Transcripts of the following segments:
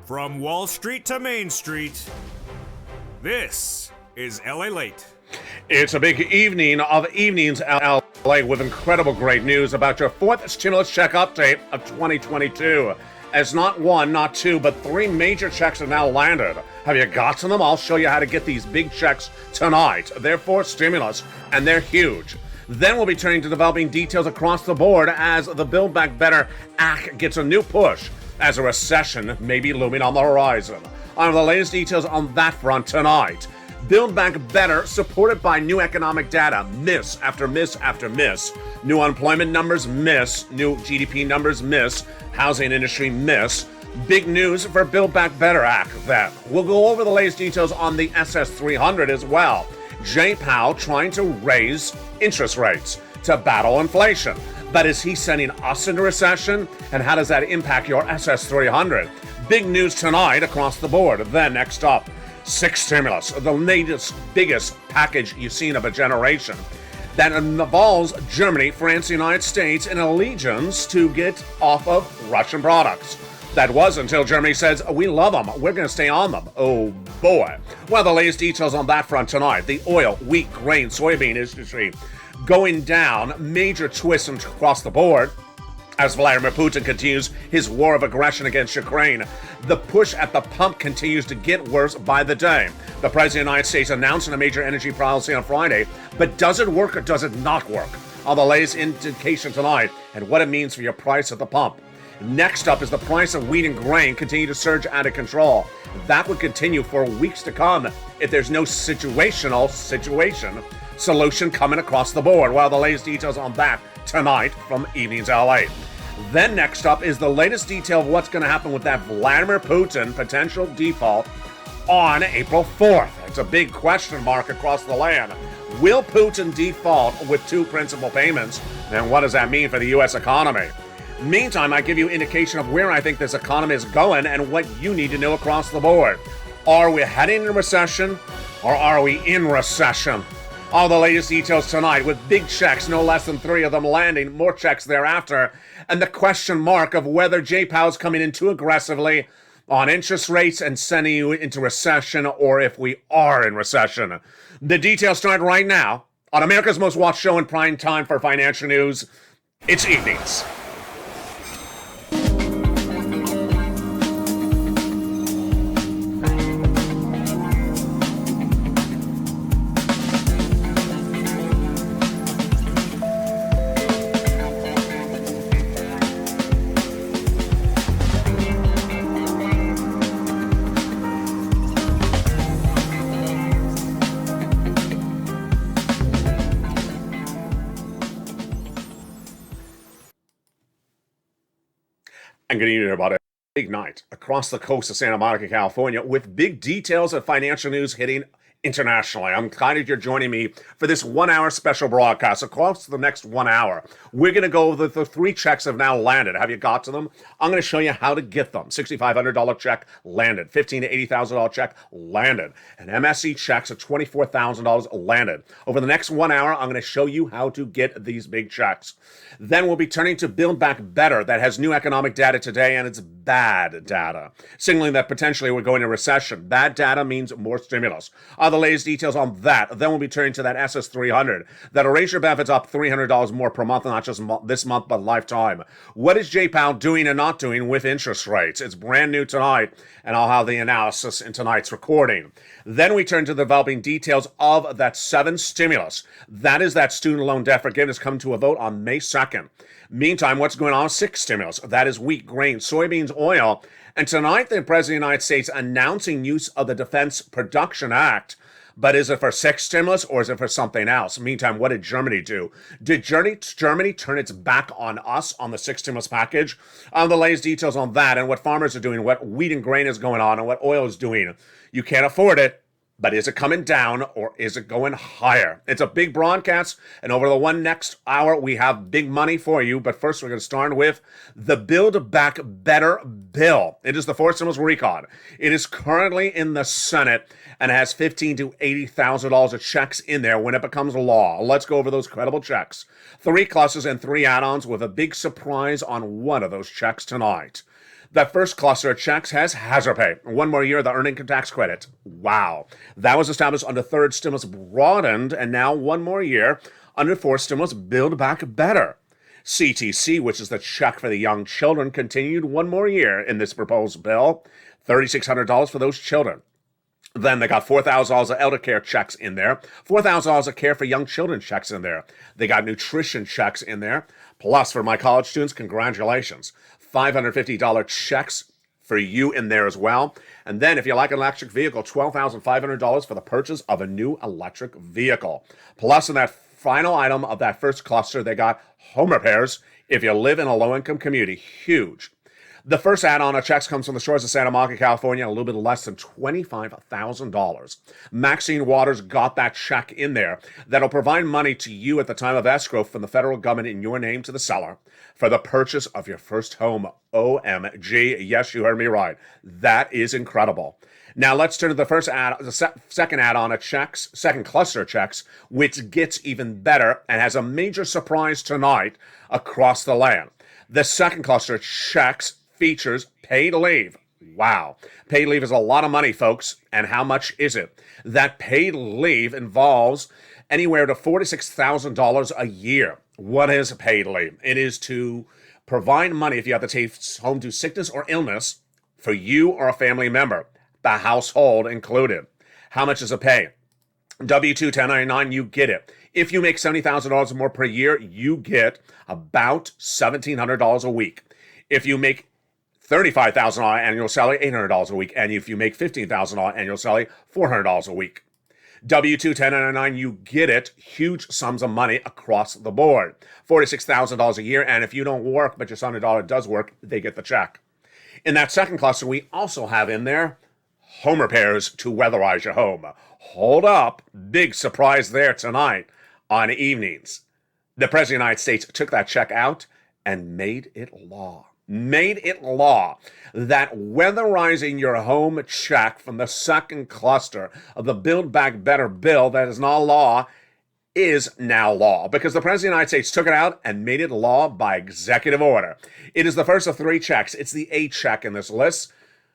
From Wall Street to Main Street, this is LALATE. It's a big evening of evenings LA with incredible great news about your fourth stimulus check update of 2022. As not one, not two, but three major checks have now landed. Have you got to them? I'll show you how to get these big checks tonight. They're for stimulus, and they're huge. Then we'll be turning to developing details across the board as the Build Back Better Act gets a new push, as a recession may be looming on the horizon. I have the latest details on that front tonight. Build Back Better, supported by new economic data, miss after miss after miss. New unemployment numbers, miss. New GDP numbers, miss. Housing industry, miss. Big news for Build Back Better Act, then. We'll go over the latest details on the SS300 as well. Jay Powell trying to raise interest rates to battle inflation. But is he sending us into recession? And how does that impact your SS300? Big news tonight across the board. Then next up, six stimulus, the latest, biggest package you've seen of a generation. That involves Germany, France, the United States, in allegiance to get off of Russian products. That was until Germany says, we love them, we're going to stay on them. Oh boy. Well, the latest details on that front tonight. The oil, wheat, grain, soybean industry going down. Major twists across the board as Vladimir Putin continues his war of aggression against Ukraine. The push at the pump continues to get worse by the day. The President of the United States announcing a major energy policy on Friday, but does it work or does it not work? On the latest indication tonight and what it means for your price at the pump. Next up is the price of wheat and grain continue to surge out of control. That would continue for weeks to come if there's no situation solution coming across the board. Well, the latest details on that tonight from Evenings LA. Then next up is the latest detail of what's going to happen with that Vladimir Putin potential default on April 4th. It's a big question mark across the land. Will Putin default with two principal payments? And what does that mean for the U.S. economy? Meantime, I give you indication of where I think this economy is going and what you need to know across the board. Are we heading into recession or are we in recession? All the latest details tonight with big checks, no less than three of them landing, more checks thereafter, and the question mark of whether Jay Powell's coming in too aggressively on interest rates and sending you into recession or if we are in recession. The details start right now on America's most watched show in prime time for financial news. It's Evenings. And good evening, everybody. Big night across the coast of Santa Monica, California, with big details of financial news hitting internationally. I'm excited you're joining me for this 1 hour special broadcast. Across the next 1 hour, we're going to go over the three checks have now landed. Have you got to them? I'm going to show you how to get them. $6,500 check landed. $15,000 to $80,000 check landed. An MSC checks of $24,000 landed. Over the next 1 hour, I'm going to show you how to get these big checks. Then we'll be turning to Build Back Better that has new economic data today, and it's bad data, signaling that potentially we're going into recession. Bad data means more stimulus. The latest details on that. Then we'll be turning to that SS300 that'll raise your benefits up $300 more per month, not just this month, but lifetime. What is Jay Powell doing and not doing with interest rates? It's brand new tonight, and I'll have the analysis in tonight's recording. Then we turn to the developing details of that 7 stimulus. That is that student loan debt forgiveness coming to a vote on May 2nd. Meantime, what's going on with 6 stimulus? That is wheat, grain, soybeans, oil. And tonight, the President of the United States announcing use of the Defense Production Act. But is it for 6 stimulus or is it for something else? Meantime, what did Germany do? Did Germany turn its back on us on the 6 stimulus package? The latest details on that and what farmers are doing, what wheat and grain is going on, and what oil is doing. You can't afford it. But is it coming down or is it going higher? It's a big broadcast, and over the next hour, we have big money for you. But first, we're going to start with the Build Back Better bill. It is the fourth stimulus recon. It is currently in the Senate and has $15,000 to $80,000 of checks in there when it becomes law. Let's go over those credible checks. 3 clusters and 3 add-ons with a big surprise on one of those checks tonight. That first cluster of checks has hazard pay. One more year of the earned income tax credit. Wow. That was established under third stimulus, broadened, and now one more year under fourth stimulus, Build Back Better. CTC, which is the check for the young children, continued one more year in this proposed bill. $3,600 for those children. Then they got $4,000 of elder care checks in there, $4,000 of care for young children checks in there. They got nutrition checks in there. Plus, for my college students, congratulations. $550 checks for you in there as well. And then if you like an electric vehicle, $12,500 for the purchase of a new electric vehicle. Plus, in that final item of that first cluster, they got home repairs if you live in a low-income community. Huge. The first add-on of checks comes from the shores of Santa Monica, California, a little bit less than $25,000. Maxine Waters got that check in there that'll provide money to you at the time of escrow from the federal government in your name to the seller for the purchase of your first home. OMG. Yes, you heard me right. That is incredible. Now let's turn to the second add-on of checks, second cluster of checks, which gets even better and has a major surprise tonight across the land. The second cluster of checks features paid leave. Wow. Paid leave is a lot of money, folks. And how much is it? That paid leave involves anywhere to $46,000 a year. What is paid leave? It is to provide money if you have to take home to sickness or illness for you or a family member, the household included. How much does it pay? W-2, 1099, you get it. If you make $70,000 or more per year, you get about $1,700 a week. If you make $35,000 annual salary, $800 a week. And if you make $15,000 annual salary, $400 a week. W-2, 1099, you get it. Huge sums of money across the board. $46,000 a year. And if you don't work, but your son or daughter does work, they get the check. In that second cluster, we also have in there home repairs to weatherize your home. Hold up. Big surprise there tonight on evenings. The President of the United States took that check out and made it law. Made it law that weatherizing your home check from the second cluster of the Build Back Better bill that is not law is now law because the President of the United States took it out and made it law by executive order. It is the first of three checks. It's the A check in this list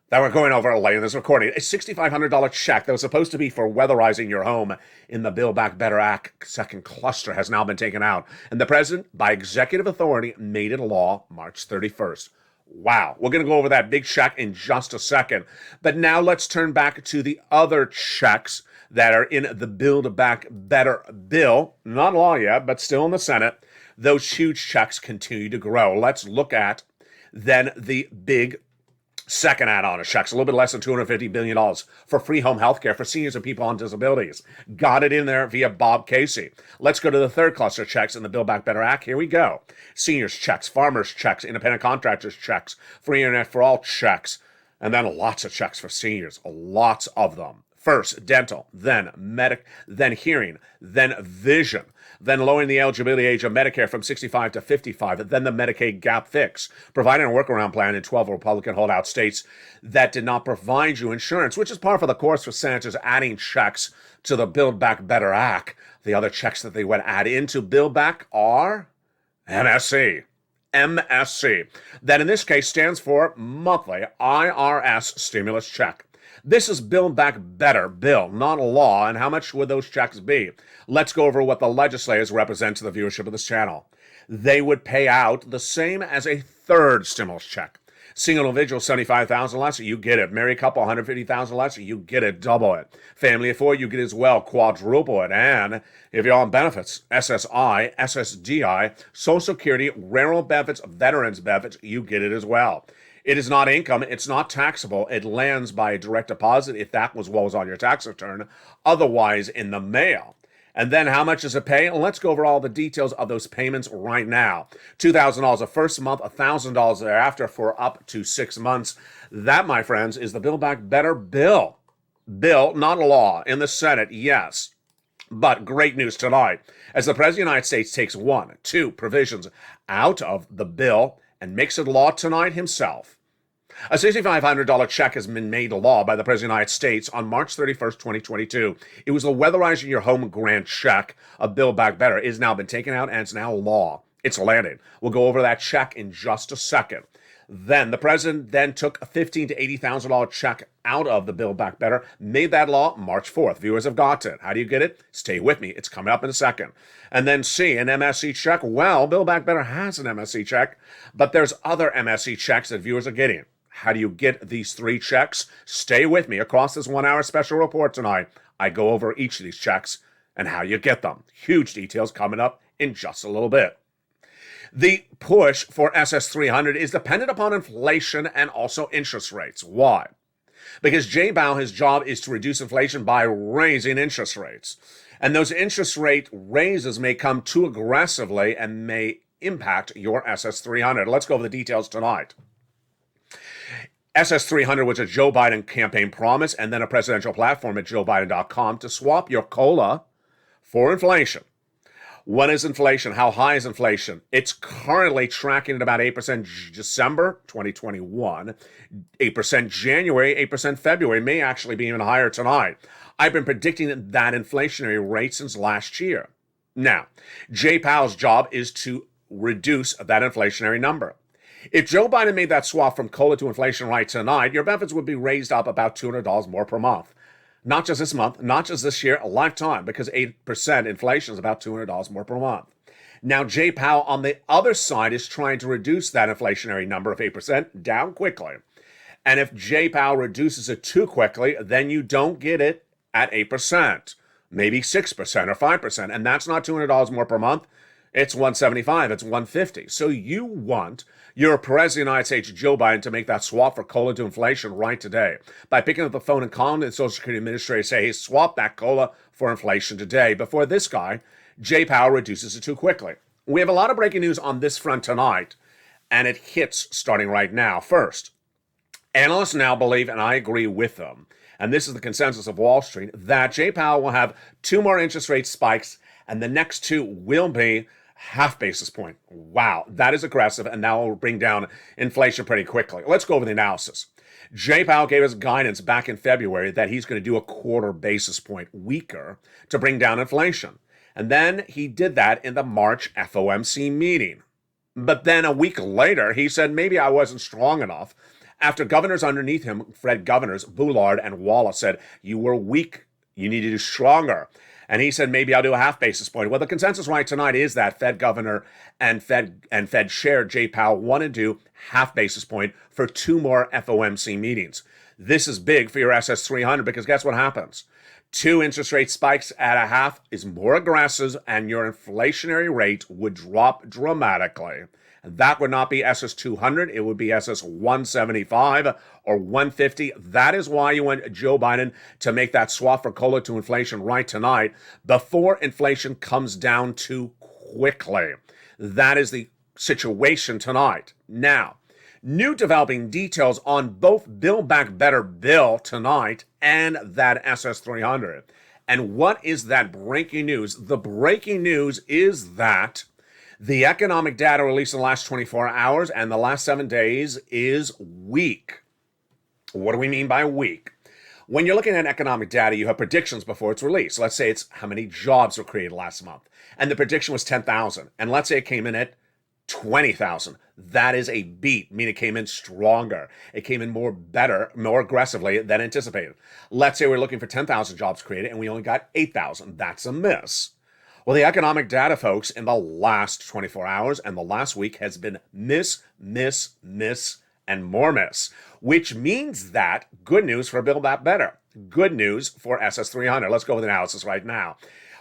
that we're going over later in this recording. A $6,500 check that was supposed to be for weatherizing your home in the Build Back Better Act second cluster has now been taken out. And the president, by executive authority, made it law March 31st. Wow. We're going to go over that big check in just a second. But now let's turn back to the other checks that are in the Build Back Better bill. Not law yet, but still in the Senate. Those huge checks continue to grow. Let's look at then the big second add-on of checks, a little bit less than $250 billion for free home health care for seniors and people on disabilities. Got it in there via Bob Casey. Let's go to the third cluster of checks in the Build Back Better Act. Here we go. Seniors checks, farmers checks, independent contractors checks, free internet for all checks, and then lots of checks for seniors, lots of them. First, dental, then then hearing, then vision, then lowering the eligibility age of Medicare from 65 to 55, then the Medicaid gap fix, providing a workaround plan in 12 Republican holdout states that did not provide you insurance, which is par for the course for senators adding checks to the Build Back Better Act. The other checks that they would add into Build Back are MSC. MSC. That in this case stands for monthly IRS stimulus check. This is Build Back Better bill, not a law, and how much would those checks be? Let's go over what the legislators represent to the viewership of this channel. They would pay out the same as a third stimulus check. Single individual, $75,000 less, you get it. Married couple, $150,000 less, you get it, double it. Family of four, you get as well, quadruple it. And if you're on benefits, SSI, SSDI, Social Security, rural benefits, veterans benefits, you get it as well. It is not income. It's not taxable. It lands by a direct deposit if that was what was on your tax return. Otherwise, in the mail. And then how much does it pay? Let's go over all the details of those payments right now. $2,000 the first month, $1,000 thereafter for up to 6 months. That, my friends, is the Build Back Better bill. Bill, not a law. In the Senate, yes. But great news tonight, as the President of the United States takes 2 provisions out of the bill and makes it law tonight himself. A $6,500 check has been made law by the President of the United States on March 31st, 2022. It was the Weatherizing Your Home Grant check of Build Back Better. It has now been taken out and it's now law. It's landed. We'll go over that check in just a second. Then the president then took a $15,000 to $80,000 check out of the Build Back Better, made that law March 4th. Viewers have got it. How do you get it? Stay with me. It's coming up in a second. And then C, an MSC check. Well, Build Back Better has an MSC check, but there's other MSC checks that viewers are getting. How do you get these 3 checks? Stay with me across this 1-hour special report tonight. I go over each of these checks and how you get them. Huge details coming up in just a little bit. The push for SS300 is dependent upon inflation and also interest rates. Why? Because Jay Powell, his job is to reduce inflation by raising interest rates. And those interest rate raises may come too aggressively and may impact your SS300. Let's go over the details tonight. SS300 was a Joe Biden campaign promise and then a presidential platform at joebiden.com to swap your COLA for inflation. What is inflation? How high is inflation? It's currently tracking at about 8% December 2021, 8% January, 8% February, may actually be even higher tonight. I've been predicting that inflationary rate since last year. Now, Jay Powell's job is to reduce that inflationary number. If Joe Biden made that swap from COLA to inflation right tonight, your benefits would be raised up about $200 more per month. Not just this month, not just this year, a lifetime, because 8% inflation is about $200 more per month. Now, Jay Powell on the other side is trying to reduce that inflationary number of 8% down quickly. And if Jay Powell reduces it too quickly, then you don't get it at 8%, maybe 6% or 5%. And that's not $200 more per month. It's $175, it's $150. So you want your President of the United States, Joe Biden, to make that swap for COLA to inflation right today by picking up the phone and calling the Social Security Administrator, say, hey, swap that COLA for inflation today before this guy, Jay Powell, reduces it too quickly. We have a lot of breaking news on this front tonight, and it hits starting right now. First, analysts now believe, and I agree with them, and this is the consensus of Wall Street, that Jay Powell will have 2 more interest rate spikes, and the next 2 will be half basis point. Wow, that is aggressive, and that will bring down inflation pretty quickly. Let's go over the analysis. Jay Powell gave us guidance back in February that he's going to do a 1/4 basis point weaker to bring down inflation. And then he did that in the March FOMC meeting. But then a week later, he said maybe I wasn't strong enough. After governors underneath him, Fed governors, Bullard and Wallace, said, you were weak, you need to do stronger. And he said, maybe I'll do a half basis point. Well, the consensus right tonight is that Fed governor and Fed chair Jay Powell want to do half basis point for 2 more FOMC meetings. This is big for your SS300 because guess what happens? 2 interest rate spikes at a half is more aggressive and your inflationary rate would drop dramatically. That would not be SS200. It would be SS175 or 150. That is why you want Joe Biden to make that swap for COLA to inflation right tonight before inflation comes down too quickly. That is the situation tonight. Now, new developing details on both Build Back Better bill tonight and that SS300. And what is that breaking news? The breaking news is that the economic data released in the last 24 hours and the last 7 days is weak. What do we mean by weak? When you're looking at economic data, you have predictions before it's released. Let's say it's how many jobs were created last month. And the prediction was 10,000. And let's say it came in at 20,000. That is a beat, meaning it came in stronger. It came in more aggressively than anticipated. Let's say we're looking for 10,000 jobs created and we only got 8,000. That's a miss. Well, the economic data, folks, in the last 24 hours and the last week has been miss, and more miss, which means that good news for Build Back Better, good news for SS300. Let's go with analysis right now.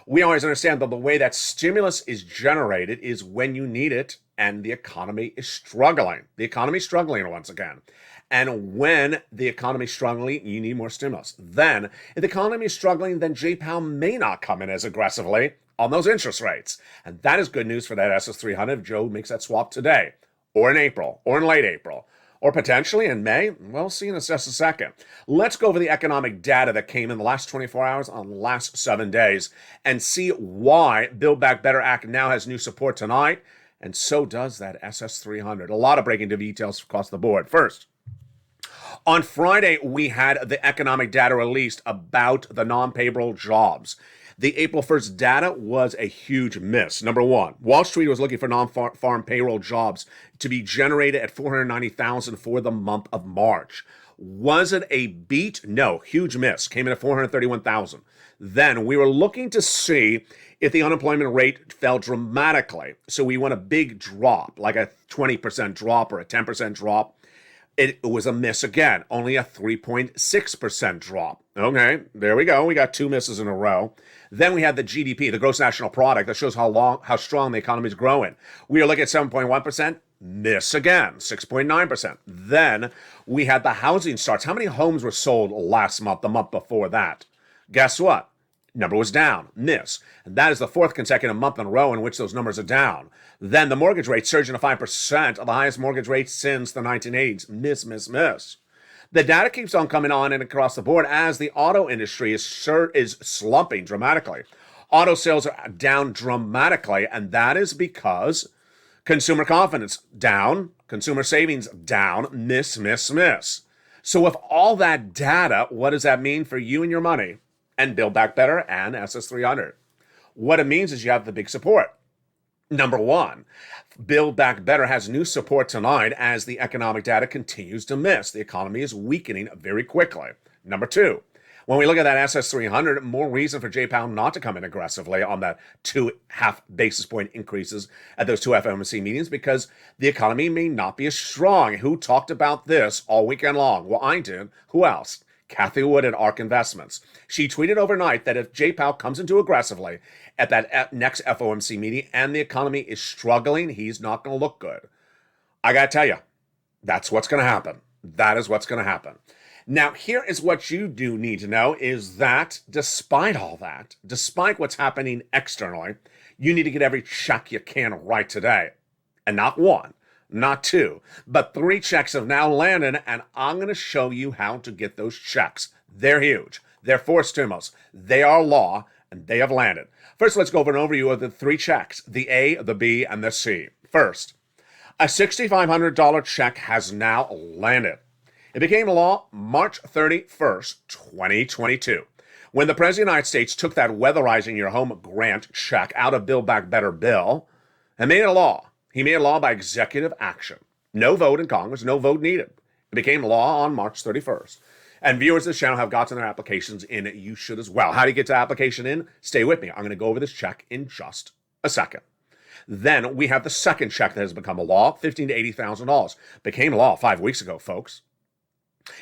We always understand that the way that stimulus is generated is when you need it and the economy is struggling. The economy is struggling once again. And when the economy is struggling, you need more stimulus. Then, if the economy is struggling, then Jay Powell may not come in as aggressively on those interest rates. And that is good news for that SS300 if Joe makes that swap today, or in April, or in late April, or potentially in May. We'll see in just a second. Let's go over the economic data that came in the last 24 hours on the last 7 days and see why Build Back Better Act now has new support tonight, and so does that SS300. A lot of breaking details across the board. First, on Friday, we had the economic data released about the non-payroll jobs. The April 1st data was a huge miss. Number one, Wall Street was looking for non-farm payroll jobs to be generated at 490,000 for the month of March. Was it a beat? No, huge miss. Came in at 431,000. Then we were looking to see if the unemployment rate fell dramatically. So we want a big drop, like a 20% drop or a 10% drop. It was a miss again, only a 3.6% drop. Okay, there we go. We got two misses in a row. Then we had the GDP, the gross national product, that shows how strong the economy is growing. We are looking at 7.1%, miss again, 6.9%. Then we had the housing starts. How many homes were sold last month, the month before that? Guess what? Number was down, miss. And that is the fourth consecutive month in a row in which those numbers are down. Then the mortgage rate surged to 5%, the highest mortgage rate since the 1980s. Miss, miss, miss. The data keeps on coming on and across the board as the auto industry is slumping dramatically. Auto sales are down dramatically, and that is because consumer confidence down, consumer savings down, miss, miss, miss. So with all that data, what does that mean for you and your money? And Build Back Better and SS300. What it means is you have the big support. Number one, Build Back Better has new support tonight as the economic data continues to miss. The economy is weakening very quickly. Number two, when we look at that SS300, more reason for J Powell not to come in aggressively on that 2.5 basis point increases at those two FOMC meetings because the economy may not be as strong. Who talked about this all weekend long? Well, I did. Who else? Kathy Wood at ARK Investments. She tweeted overnight that if J Powell comes into aggressively at that next FOMC meeting and the economy is struggling, he's not going to look good. I got to tell you, that's what's going to happen. That is what's going to happen. Now, here is what you do need to know is that despite all that, despite what's happening externally, you need to get every check you can right today. And not one, not two, but 3 checks have now landed, and I'm going to show you how to get those checks. They're huge. They're 4 stimulus. They are law, and they have landed. First, let's go over an overview of the 3 checks, the A, the B, and the C. First, a $6,500 check has now landed. It became law March 31st, 2022, when the President of the United States took that Weatherizing Your Home grant check out of Build Back Better bill and made it a law. He made it law by executive action. No vote in Congress, no vote needed. It became law on March 31st. And viewers of this channel have gotten their applications in. You should as well. How do you get the application in? Stay with me. I'm going to go over this check in just a second. Then we have the second check that has become a law, $15,000 to $80,000. Became law 5 weeks ago, folks.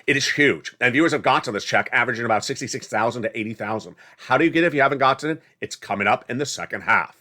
It is huge. And viewers have gotten this check, averaging about $66,000 to $80,000. How do you get it if you haven't gotten it? It's coming up in the second half.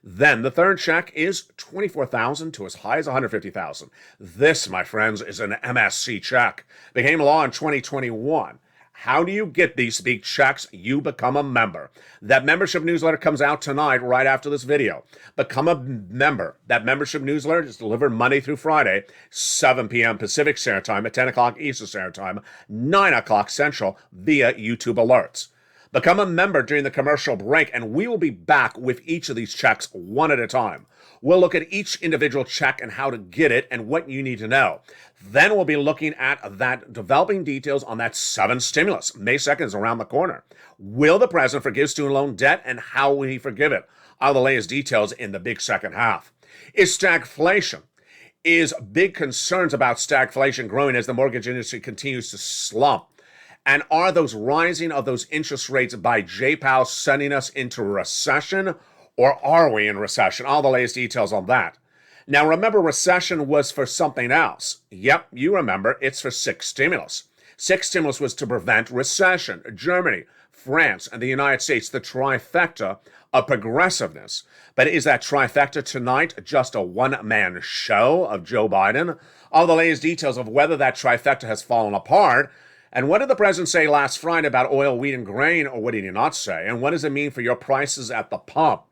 Then the third check is $24,000 to as high as $150,000. This, my friends, is an MSC check. Became law in 2021. How do you get these big checks? You become a member. That membership newsletter comes out tonight right after this video. Become a member. That membership newsletter is delivered Monday through Friday, 7 p.m. Pacific Standard Time at 10 o'clock Eastern Standard Time, 9 o'clock Central via YouTube alerts. Become a member during the commercial break, and we will be back with each of these checks one at a time. We'll look at each individual check and how to get it and what you need to know. Then we'll be looking at that, developing details on that 7th stimulus. May 2nd is around the corner. Will the president forgive student loan debt, and how will he forgive it? I'll lay his details in the big second half. Is stagflation? Is big concerns about stagflation growing as the mortgage industry continues to slump? And are those rising of those interest rates by J Powell sending us into recession, or are we in recession? All the latest details on that. Now, remember, recession was for something else. Yep, you remember, it's for 6 stimulus. 6 stimulus was to prevent recession. Germany, France, and the United States, the trifecta of progressiveness. But is that trifecta tonight just a one-man show of Joe Biden? All the latest details of whether that trifecta has fallen apart. And what did the president say last Friday about oil, wheat, and grain, or what did he not say? And what does it mean for your prices at the pump?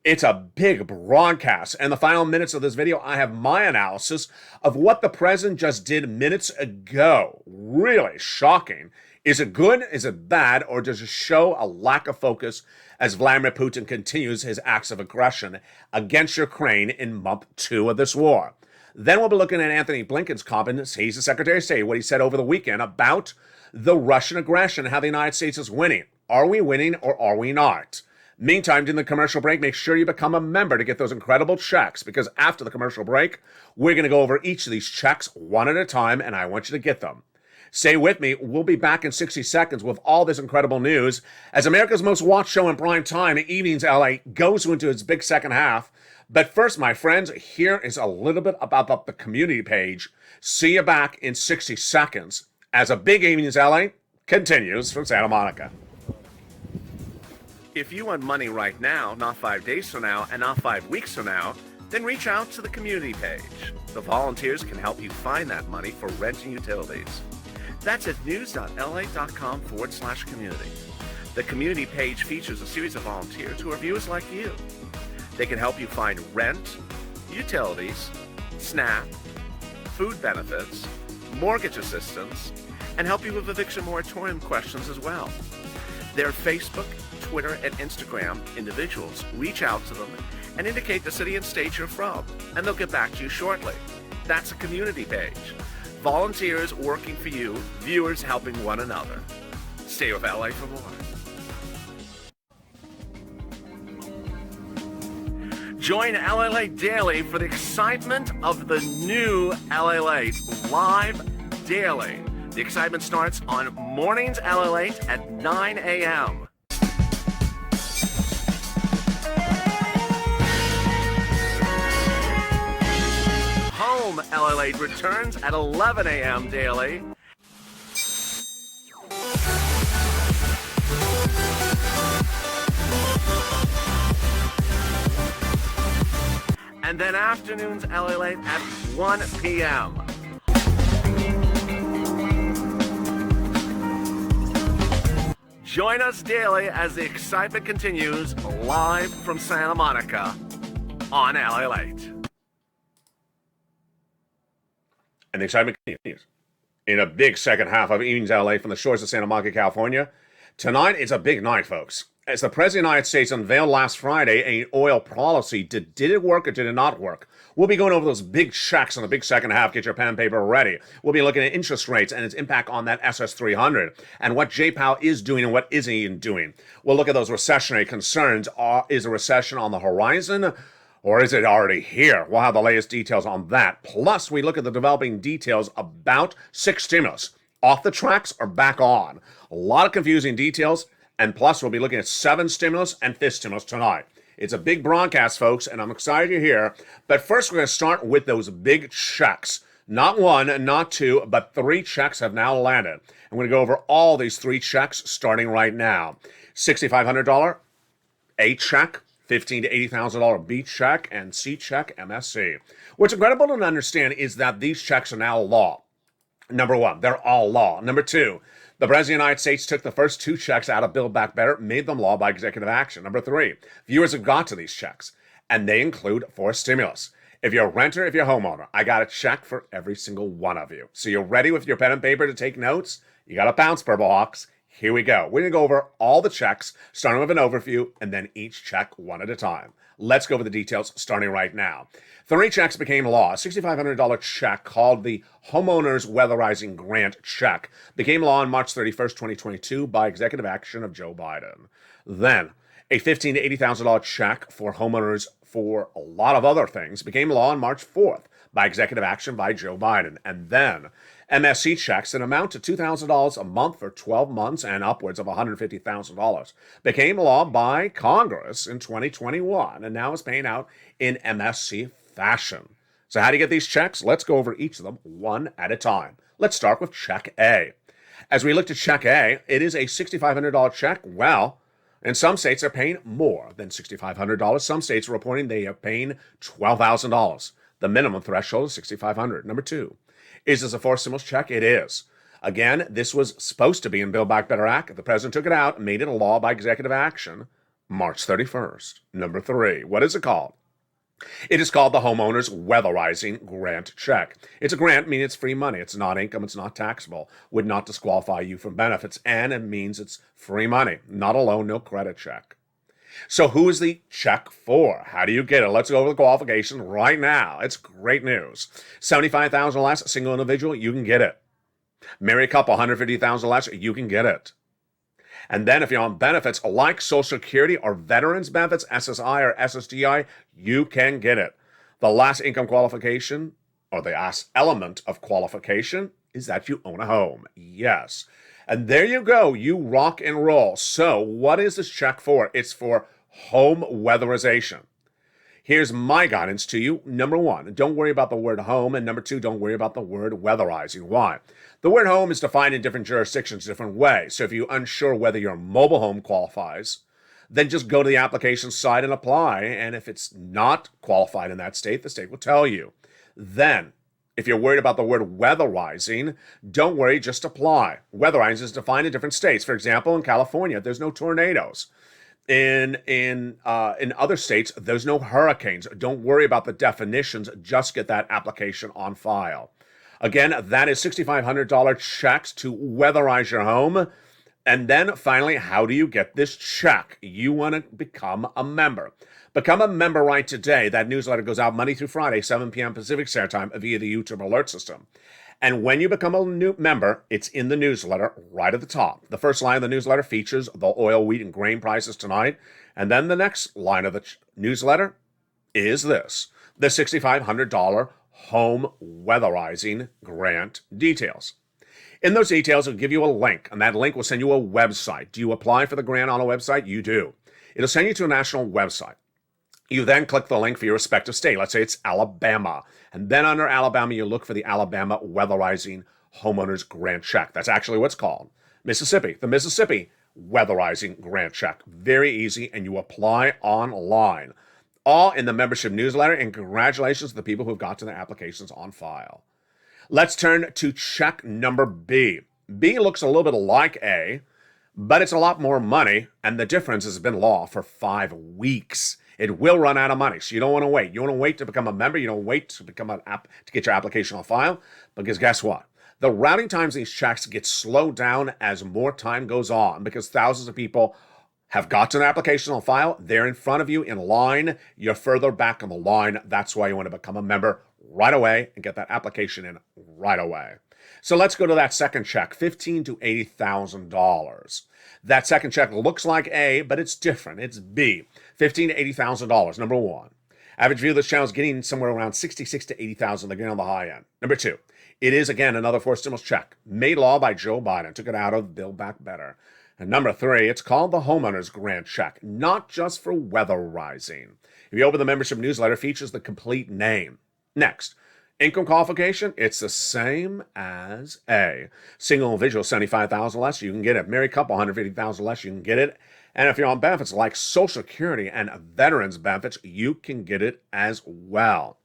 It's a big broadcast. And the final minutes of this video, I have my analysis of what the president just did minutes ago. Really shocking. Is it good? Is it bad? Or does it show a lack of focus as Vladimir Putin continues his acts of aggression against Ukraine in month 2 of this war? Then we'll be looking at Anthony Blinken's comments. He's the Secretary of State, what he said over the weekend about the Russian aggression and how the United States is winning. Are we winning or are we not? Meantime, during the commercial break, make sure you become a member to get those incredible checks, because after the commercial break, we're going to go over each of these checks one at a time, and I want you to get them. Stay with me. We'll be back in 60 seconds with all this incredible news as America's most watched show in prime time, Evenings LA, goes into its big second half. But first, my friends, here is a little bit about the community page. See you back in 60 seconds as a big Evenings LA continues from Santa Monica. If you want money right now, not 5 days from now, and not 5 weeks from now, then reach out to the community page. The volunteers can help you find that money for rent and utilities. That's at news.la.com/community. The community page features a series of volunteers who are viewers like you. They can help you find rent, utilities, SNAP, food benefits, mortgage assistance, and help you with eviction moratorium questions as well. Their Facebook, Twitter, and Instagram individuals reach out to them and indicate the city and state you're from, and they'll get back to you shortly. That's a community page. Volunteers working for you, viewers helping one another. Stay with LA for more. Join LALATE Daily for the excitement of the new LALATE live daily. The excitement starts on mornings LALATE at 9 a.m. Home LALATE returns at 11 a.m. daily. And then afternoons LALATE at 1 p.m. Join us daily as the excitement continues live from Santa Monica on LALATE. And the excitement continues in a big second half of Evenings LA from the shores of Santa Monica, California. Tonight is a big night, folks. As the President of the United States unveiled last Friday an oil policy, did it work or did it not work? We'll be going over those big checks in the big second half. Get your pen and paper ready. We'll be looking at interest rates and its impact on that SS300 and what J-Powell is doing and what isn't even doing. We'll look at those recessionary concerns. Is a recession on the horizon? Or is it already here? We'll have the latest details on that. Plus, we look at the developing details about 6 stimulus. Off the tracks or back on? A lot of confusing details. And plus, we'll be looking at 7 stimulus and 5th stimulus tonight. It's a big broadcast, folks, and I'm excited you're here. But first, we're going to start with those big checks. Not 1, not 2, but 3 checks have now landed. I'm going to go over all these 3 checks starting right now. $6,500 A check. $15,000 to $80,000 B check, and C check MSC. What's incredible to understand is that these checks are now law. Number 1, they're all law. Number 2, the President of the United States took the first 2 checks out of Build Back Better, made them law by executive action. Number 3, viewers have got to these checks, and they include 4 stimulus. If you're a renter, if you're a homeowner, I got a check for every single one of you. So you're ready with your pen and paper to take notes? You got to bounce, Purple Hawks. Here we go. We're going to go over all the checks, starting with an overview, and then each check one at a time. Let's go over the details, starting right now. 3 checks became law. A $6,500 check called the Homeowners Weatherizing Grant Check became law on March 31st, 2022 by executive action of Joe Biden. Then, a $15,000 to $80,000 check for homeowners for a lot of other things became law on March 4th by executive action by Joe Biden. And then, MSC checks that amount to $2,000 a month for 12 months and upwards of $150,000 became law by Congress in 2021 and now is paying out in MSC fashion. So how do you get these checks? Let's go over each of them one at a time. Let's start with Check A. As we look to Check A, it is a $6,500 check. Well, in some states, they're paying more than $6,500. Some states are reporting they are paying $12,000. The minimum threshold is $6,500. Number 2. Is this a forced stimulus check? It is. Again, this was supposed to be in Build Back Better Act. The president took it out and made it a law by executive action March 31st. Number 3. What is it called? It is called the Homeowners Weatherizing Grant Check. It's a grant, meaning it's free money. It's not income. It's not taxable. Would not disqualify you from benefits. And it means it's free money. Not a loan, no credit check. So who is the check for? How do you get it? Let's go over the qualification right now. It's great news. $75,000 less, single individual, you can get it. Married couple, $150,000 less, you can get it. And then if you're on benefits like Social Security or Veterans Benefits, SSI or SSDI, you can get it. The last income qualification, or the last element of qualification, is that you own a home. Yes. And there you go. You rock and roll. So what is this check for? It's for home weatherization. Here's my guidance to you. Number one, don't worry about the word home. And number two, don't worry about the word weatherizing. Why? The word home is defined in different jurisdictions different ways. So if you're unsure whether your mobile home qualifies, then just go to the application site and apply. And if it's not qualified in that state, the state will tell you. Then, if you're worried about the word weatherizing, don't worry, just apply. Weatherizing is defined in different states. For example, in California, there's no tornadoes. In other states, there's no hurricanes. Don't worry about the definitions. Just get that application on file. Again, that is $6,500 checks to weatherize your home. And then finally, how do you get this check? You want to become a member. Become a member right today. That newsletter goes out Monday through Friday, 7 p.m. Pacific Standard Time via the YouTube alert system. And when you become a new member, it's in the newsletter right at the top. The first line of the newsletter features the oil, wheat, and grain prices tonight. And then the next line of the newsletter is this, the $6,500 home weatherizing grant details. In those details, it'll give you a link, and that link will send you a website. Do you apply for the grant on a website? You do. It'll send you to a national website. You then click the link for your respective state. Let's say it's Alabama. And then under Alabama, you look for the Alabama Weatherizing Homeowners Grant Check. That's actually what's called. Mississippi, the Mississippi Weatherizing Grant Check. Very easy, and you apply online. All in the membership newsletter, and congratulations to the people who've got to their applications on file. Let's turn to check number B. B looks a little bit like A, but it's a lot more money, and the difference has been law for 5 weeks. It will run out of money, so you don't want to wait. You want to wait to become a member. You don't wait to become an app to get your application on file, because guess what? The routing times of these checks get slowed down as more time goes on, because thousands of people have got an application on file. They're in front of you in line. You're further back on the line. That's why you want to become a member right away and get that application in right away. So let's go to that second check, $15,000 to $80,000. That second check looks like A, but it's different. It's B, $15,000 to $80,000. Number one, average view of this channel is getting somewhere around 66 to 80,000. They're getting on the high end. Number two, it is again another forced stimulus check made law by Joe Biden. Took it out of Build Back Better. And number three, it's called the Homeowners Grant Check, not just for weatherizing. If you open the membership newsletter, it features the complete name. Next, income qualification, it's the same as A. Single individual, 75,000 less, you can get it. Married couple, 150,000 less, you can get it. And if you're on benefits like Social Security and Veterans Benefits, you can get it as well.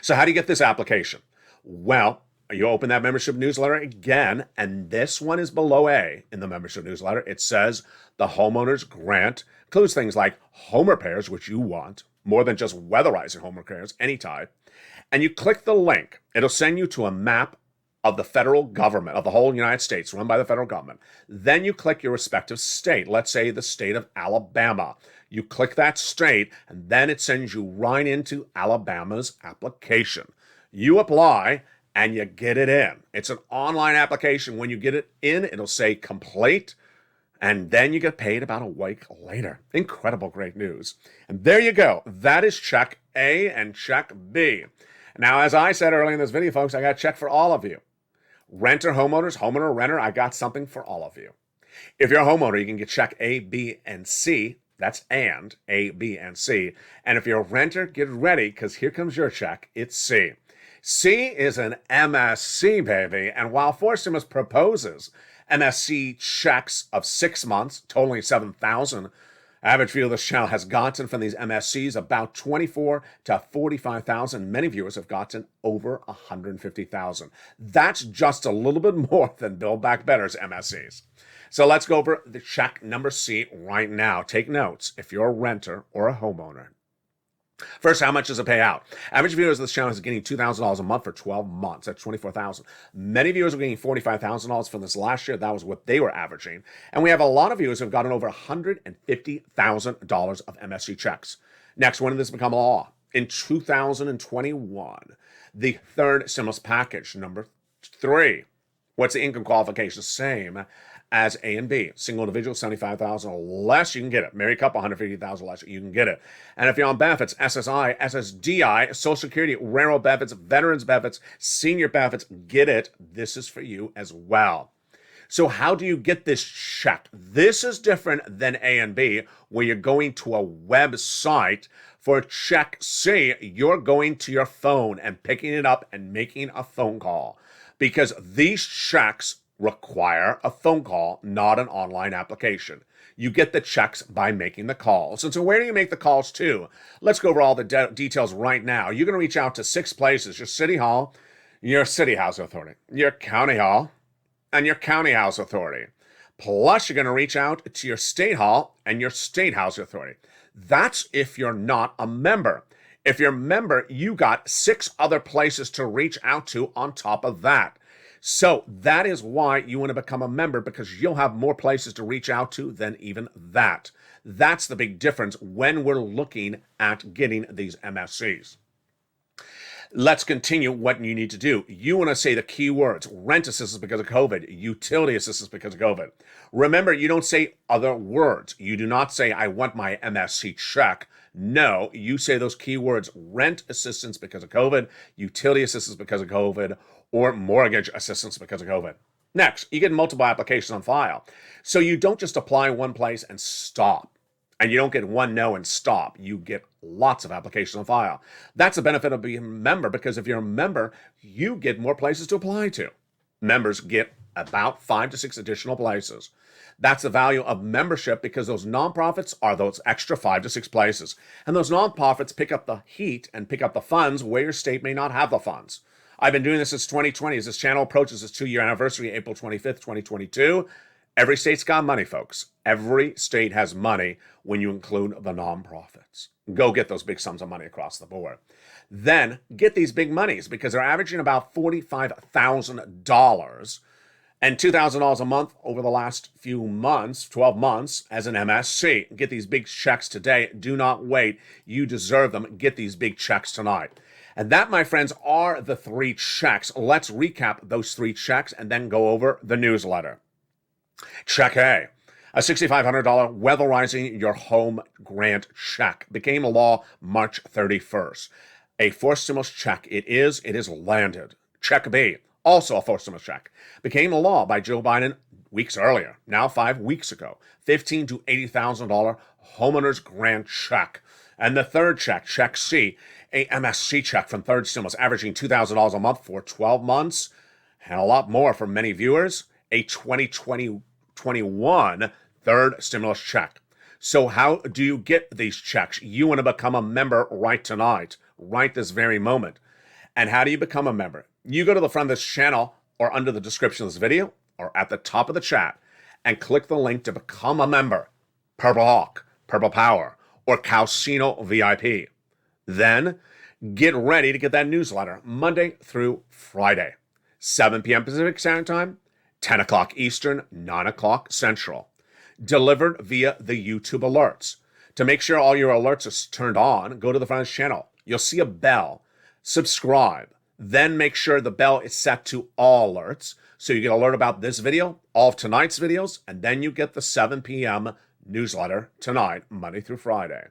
So how do you get this application? Well, you open that membership newsletter again, and this one is below A in the membership newsletter. It says the homeowner's grant includes things like home repairs, which you want, more than just weatherizing home repairs, any type. And you click the link. It'll send you to a map of the federal government, of the whole United States, run by the federal government. Then you click your respective state. Let's say the state of Alabama. You click that state, and then it sends you right into Alabama's application. You apply, and you get it in. It's an online application. When you get it in, it'll say complete, and then you get paid about a week later. Incredible, great news. And there you go. That is check A and check B. Now, as I said earlier in this video, folks, I got a check for all of you. Renter, homeowners, homeowner, renter, I got something for all of you. If you're a homeowner, you can get check A, B, and C. That's and A, B, and C. And if you're a renter, get ready, because here comes your check. It's C. C is an MSC, baby. And while Forced Stimulus proposes MSC checks of 6 months, totaling $7,000, average view of this channel has gotten from these MSCs about 24 to 45,000. Many viewers have gotten over 150,000. That's just a little bit more than Build Back Better's MSCs. So let's go over the check number C right now. Take notes if you're a renter or a homeowner. First, how much does it pay out? Average viewers of this channel is getting $2,000 a month for 12 months. That's $24,000. Many viewers are getting $45,000 from this last year. That was what they were averaging. And we have a lot of viewers who have gotten over $150,000 of MSC checks. Next, when did this become law? In 2021. The third stimulus package, number 3. What's the income qualification? Same as A and B. Single individual, 75,000 or less, you can get it. Married couple, 150,000 or less, you can get it. And if you're on benefits, SSI, SSDI, Social Security, railroad benefits, veterans benefits, senior benefits, get it. This is for you as well. So how do you get this check? This is different than A and B, where you're going to a website. For check C, you're going to your phone and picking it up and making a phone call, because these checks require a phone call, not an online application. You get the checks by making the calls. And so where do you make the calls to? Let's go over all the details right now. You're going to reach out to 6 places: your city hall, your city housing authority, your county hall, and your county house authority. Plus, you're going to reach out to your state hall and your state housing authority. That's if you're not a member. If you're a member, you got 6 other places to reach out to on top of that. So that is why you want to become a member, because you'll have more places to reach out to than even that. That's the big difference when we're looking at getting these MSCs. Let's continue what you need to do. You want to say the keywords: rent assistance because of COVID, utility assistance because of COVID. Remember, you don't say other words. You do not say, I want my MSC check. No, you say those keywords: rent assistance because of COVID, utility assistance because of COVID, or mortgage assistance because of COVID. Next, you get multiple applications on file. So you don't just apply one place and stop. And you don't get one no and stop. You get lots of applications on file. That's the benefit of being a member, because if you're a member, you get more places to apply to. Members get about 5 to 6 additional places. That's the value of membership, because those nonprofits are those extra 5 to 6 places. And those nonprofits pick up the heat and pick up the funds where your state may not have the funds. I've been doing this since 2020. As this channel approaches its 2-year anniversary, April 25th, 2022. Every state's got money, folks. Every state has money when you include the nonprofits. Go get those big sums of money across the board. Then get these big monies, because they're averaging about $45,000 and $2,000 a month over the last few months, 12 months, as an MSC. Get these big checks today. Do not wait. You deserve them. Get these big checks tonight. And that, my friends, are the 3 checks. Let's recap those 3 checks and then go over the newsletter. Check A, a $6,500 weatherizing your home grant check, became a law March 31st. A forced stimulus check. It is landed. Check B, also a forced stimulus check, became a law by Joe Biden weeks earlier, now 5 weeks ago. $15,000 to $80,000 homeowners grant check. And the third check, check C, a MSC check from third stimulus, averaging $2,000 a month for 12 months, and a lot more for many viewers. A 2021 third stimulus check. So how do you get these checks? You want to become a member right tonight, right this very moment. And how do you become a member? You go to the front of this channel, or under the description of this video, or at the top of the chat, and click the link to become a member. Purple Hawk, Purple Power, or Calcino VIP. Then get ready to get that newsletter Monday through Friday, 7 p.m. Pacific Standard Time, 10 o'clock Eastern, 9 o'clock Central. Delivered via the YouTube alerts. To make sure all your alerts are turned on, go to the front of the channel. You'll see a bell. Subscribe. Then make sure the bell is set to all alerts, so you get alert about this video, all of tonight's videos, and then you get the 7 p.m. newsletter tonight, Monday through Friday.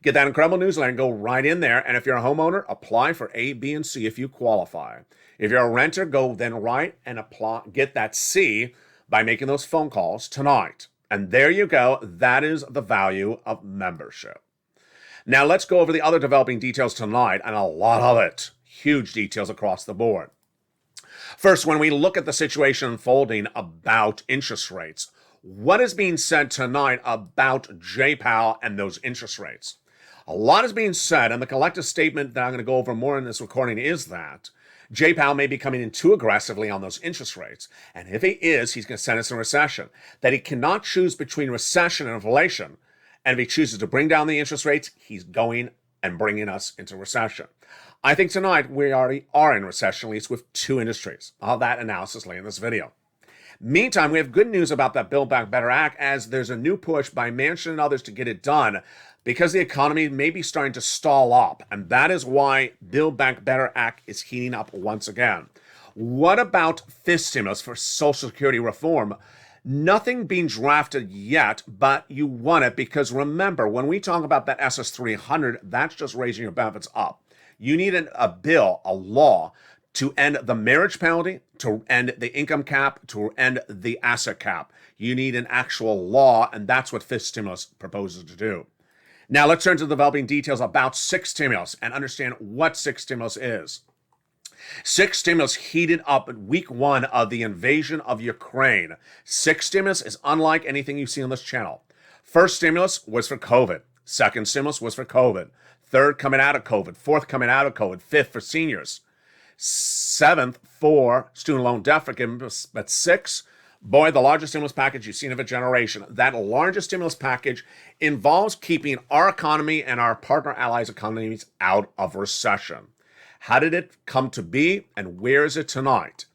Get that incredible newsletter and go right in there. And if you're a homeowner, apply for A, B, and C if you qualify. If you're a renter, go then right and apply, get that C by making those phone calls tonight. And there you go. That is the value of membership. Now let's go over the other developing details tonight, and a lot of it. Huge details across the board. First, when we look at the situation unfolding about interest rates, what is being said tonight about J-PAL and those interest rates? A lot is being said, and the collective statement that I'm going to go over more in this recording is that J-PAL may be coming in too aggressively on those interest rates. And if he is, he's going to send us in recession. That he cannot choose between recession and inflation. And if he chooses to bring down the interest rates, he's going and bringing us into recession. I think tonight we already are in recession, at least with 2 industries. I'll have that analysis later in this video. Meantime, we have good news about that Build Back Better Act, as there's a new push by Manchin and others to get it done, because the economy may be starting to stall up, and that is why Build Back Better Act is heating up once again. What about fifth stimulus for Social Security reform? Nothing being drafted yet, but you want it because remember, when we talk about that SS300, that's just raising your benefits up. You need a bill, a law, to end the marriage penalty, to end the income cap, to end the asset cap. You need an actual law, and that's what fifth stimulus proposes to do. Now let's turn to developing details about sixth stimulus and understand what sixth stimulus is. Sixth stimulus heated up in week one of the invasion of Ukraine. Sixth stimulus is unlike anything you see on this channel. First stimulus was for COVID. Second stimulus was for COVID. Third coming out of COVID. Fourth coming out of COVID. Fifth for seniors. Seventh for student loan debt forgiveness. But sixth, boy, the largest stimulus package you've seen of a generation. That largest stimulus package involves keeping our economy and our partner allies' economies out of recession. How did it come to be, and where is it tonight?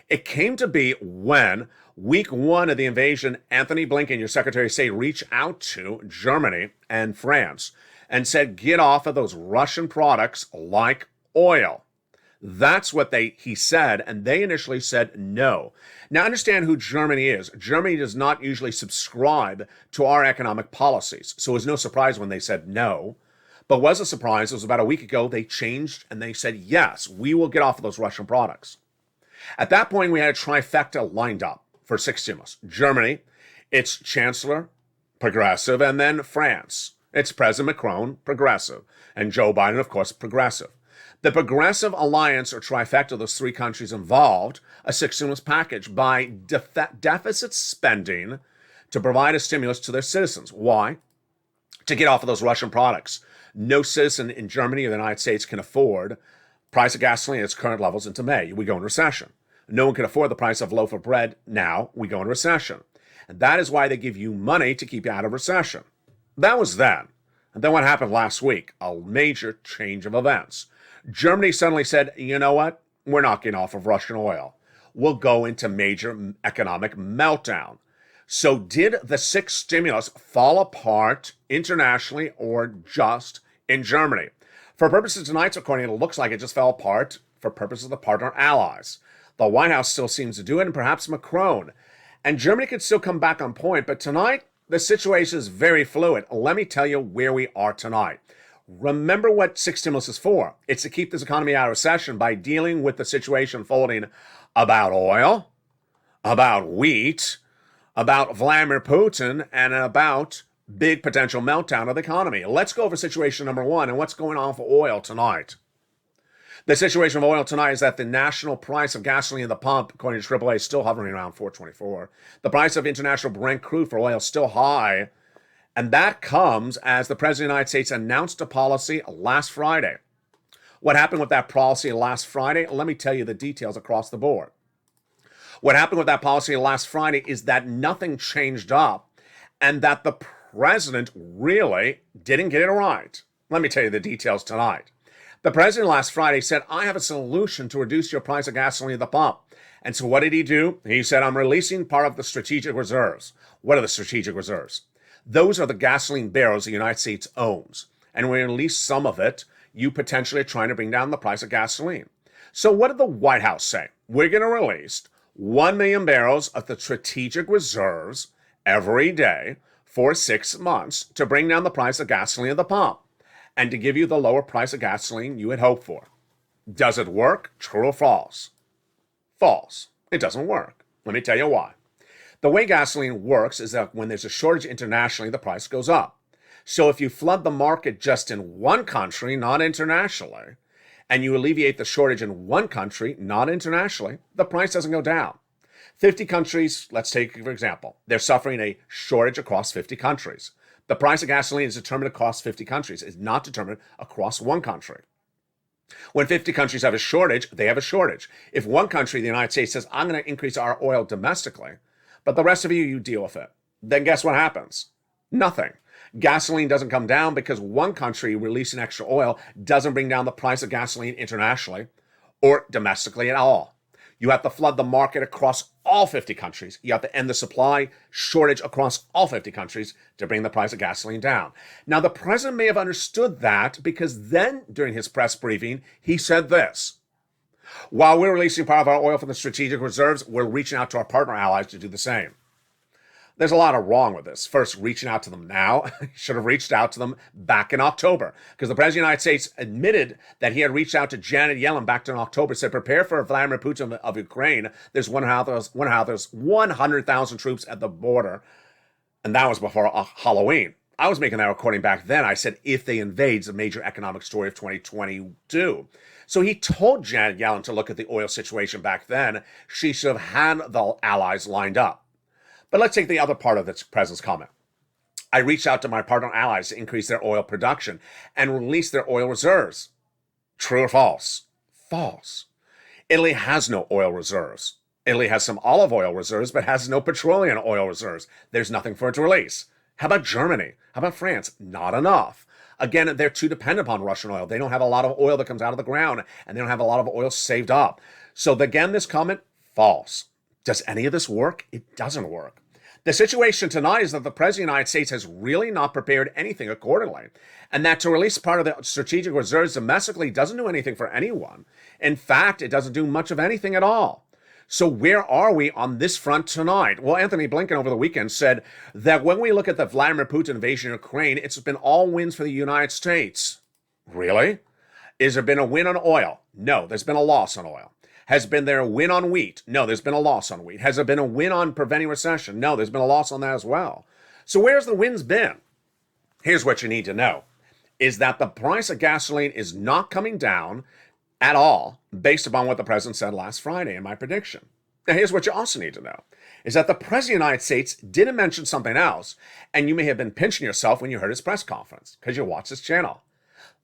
It came to be when week one of the invasion, Anthony Blinken, your Secretary of State, reached out to Germany and France and said, get off of those Russian products like oil. That's what he said, and they initially said no. Now understand who Germany is. Germany does not usually subscribe to our economic policies, so it was no surprise when they said no. But was a surprise, it was about a week ago, they changed and they said, yes, we will get off of those Russian products. At that point, we had a trifecta lined up for sixth stimulus. Germany, its chancellor, progressive, and then France. It's President Macron, progressive, and Joe Biden, of course, progressive. The progressive alliance or trifecta, those three countries involved, a sixth stimulus package by deficit spending to provide a stimulus to their citizens. Why? To get off of those Russian products. No citizen in Germany or the United States can afford price of gasoline at its current levels into May. We go in recession. No one can afford the price of a loaf of bread now. We go in recession. And that is why they give you money to keep you out of recession. That was then. And then what happened last week? A major change of events. Germany suddenly said, you know what? We're not getting off of Russian oil. We'll go into major economic meltdown. So did the sixth stimulus fall apart internationally or just in Germany? For purposes of tonight's recording, it looks like it just fell apart for purposes of the partner allies. The White House still seems to do it, and perhaps Macron. And Germany could still come back on point, but tonight, the situation is very fluid. Let me tell you where we are tonight. Remember what sixth stimulus is for. It's to keep this economy out of recession by dealing with the situation unfolding about oil, about wheat, about Vladimir Putin, and about big potential meltdown of the economy. Let's go over situation number one and what's going on for oil tonight. The situation of oil tonight is that the national price of gasoline at the pump, according to AAA, is still hovering around $4.24. The price of international Brent crude for oil is still high, and that comes as the President of the United States announced a policy last Friday. What happened with that policy last Friday? Let me tell you the details across the board. What happened with that policy last Friday is that nothing changed up and that the president really didn't get it right. Let me tell you the details tonight. The president last Friday said, I have a solution to reduce your price of gasoline at the pump. And so what did he do? He said, I'm releasing part of the strategic reserves. What are the strategic reserves? Those are the gasoline barrels the United States owns. And when we release some of it, you potentially are trying to bring down the price of gasoline. So what did the White House say? We're going to release 1 million barrels of the strategic reserves every day for 6 months to bring down the price of gasoline at the pump and to give you the lower price of gasoline you had hoped for. Does it work? True or false? False. It doesn't work. Let me tell you why. The way gasoline works is that when there's a shortage internationally, the price goes up. So if you flood the market just in one country, not internationally, and you alleviate the shortage in one country, not internationally, the price doesn't go down. 50 countries, let's take for example, they're suffering a shortage across 50 countries. The price of gasoline is determined across 50 countries. It's not determined across one country. When 50 countries have a shortage, they have a shortage. If one country, the United States, says, I'm going to increase our oil domestically, but the rest of you deal with it, then guess what happens? Nothing. Gasoline doesn't come down because one country releasing extra oil doesn't bring down the price of gasoline internationally or domestically at all. You have to flood the market across all 50 countries. You have to end the supply shortage across all 50 countries to bring the price of gasoline down. Now, the president may have understood that because then during his press briefing, he said this. While we're releasing part of our oil from the strategic reserves, we're reaching out to our partner allies to do the same. There's a lot of wrong with this. First, reaching out to them now. Should have reached out to them back in October, because the President of the United States admitted that he had reached out to Janet Yellen back in October, said, prepare for Vladimir Putin of Ukraine. There's 100,000 troops at the border. And that was before Halloween. I was making that recording back then. I said, if they invade, it's a major economic story of 2022. So he told Janet Yellen to look at the oil situation back then. She should have had the allies lined up. But let's take the other part of this president's comment. I reached out to my partner allies to increase their oil production and release their oil reserves. True or false? False. Italy has no oil reserves. Italy has some olive oil reserves, but has no petroleum oil reserves. There's nothing for it to release. How about Germany? How about France? Not enough. Again, they're too dependent upon Russian oil. They don't have a lot of oil that comes out of the ground, and they don't have a lot of oil saved up. So again, this comment, false. Does any of this work? It doesn't work. The situation tonight is that the President of the United States has really not prepared anything accordingly, and that to release part of the strategic reserves domestically doesn't do anything for anyone. In fact, it doesn't do much of anything at all. So where are we on this front tonight? Well, Anthony Blinken over the weekend said that when we look at the Vladimir Putin invasion of Ukraine, it's been all wins for the United States. Really? Has there been a win on oil? No, there's been a loss on oil. Has been there a win on wheat? No, there's been a loss on wheat. Has there been a win on preventing recession? No, there's been a loss on that as well. So where's the wins been? Here's what you need to know, is that the price of gasoline is not coming down at all based upon what the president said last Friday in my prediction. Now, here's what you also need to know, is that the president of the United States didn't mention something else, and you may have been pinching yourself when you heard his press conference because you watch this channel.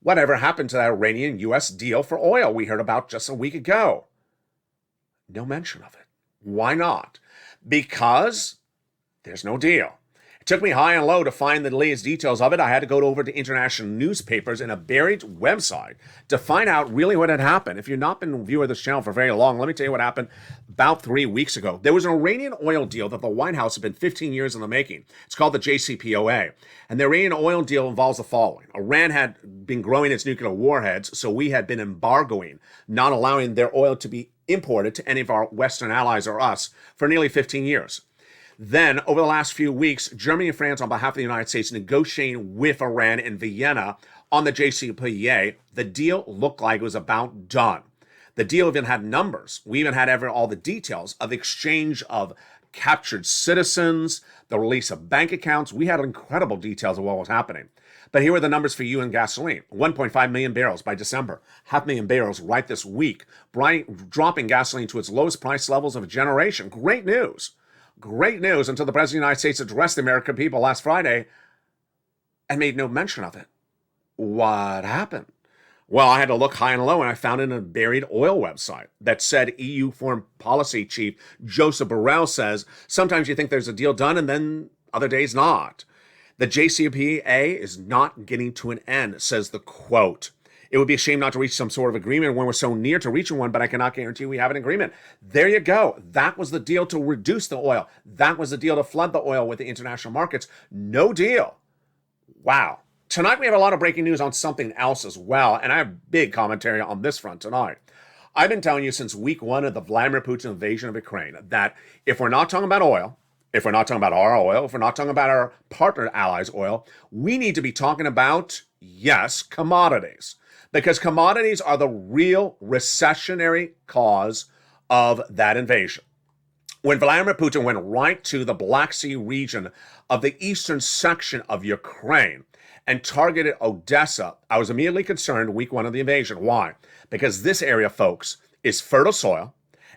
Whatever happened to that Iranian-U.S. deal for oil we heard about just a week ago? No mention of it. Why not? Because there's no deal. It took me high and low to find the latest details of it. I had to go over to international newspapers and a buried website to find out really what had happened. If you've not been a viewer of this channel for very long, let me tell you what happened about 3 weeks ago. There was an Iranian oil deal that the White House had been 15 years in the making. It's called the JCPOA. And the Iranian oil deal involves the following. Iran had been growing its nuclear warheads, so we had been embargoing, not allowing their oil to be imported to any of our Western allies or us for nearly 15 years. Then, over the last few weeks, Germany and France, on behalf of the United States, negotiating with Iran in Vienna on the JCPOA. The deal looked like it was about done. The deal even had numbers. We even had all the details of the exchange of captured citizens, the release of bank accounts. We had incredible details of what was happening. But here are the numbers for you in gasoline. 1.5 million barrels by December. 500,000 barrels right this week. Dropping gasoline to its lowest price levels of a generation. Great news. Great news until the President of the United States addressed the American people last Friday and made no mention of it. What happened? Well, I had to look high and low, and I found it in a buried oil website that said EU Foreign Policy Chief Joseph Borrell says, sometimes you think there's a deal done and then other days not. The JCPOA is not getting to an end, says the quote. It would be a shame not to reach some sort of agreement when we're so near to reaching one, but I cannot guarantee we have an agreement. There you go. That was the deal to reduce the oil. That was the deal to flood the oil with the international markets. No deal. Wow. Tonight we have a lot of breaking news on something else as well, and I have big commentary on this front tonight. I've been telling you since week one of the Vladimir Putin invasion of Ukraine that if we're not talking about oil, if we're not talking about our oil, if we're not talking about our partner allies' oil, we need to be talking about, yes, commodities. Because commodities are the real recessionary cause of that invasion. When Vladimir Putin went right to the Black Sea region of the eastern section of Ukraine and targeted Odessa, I was immediately concerned week one of the invasion. Why? Because this area, folks, is fertile soil,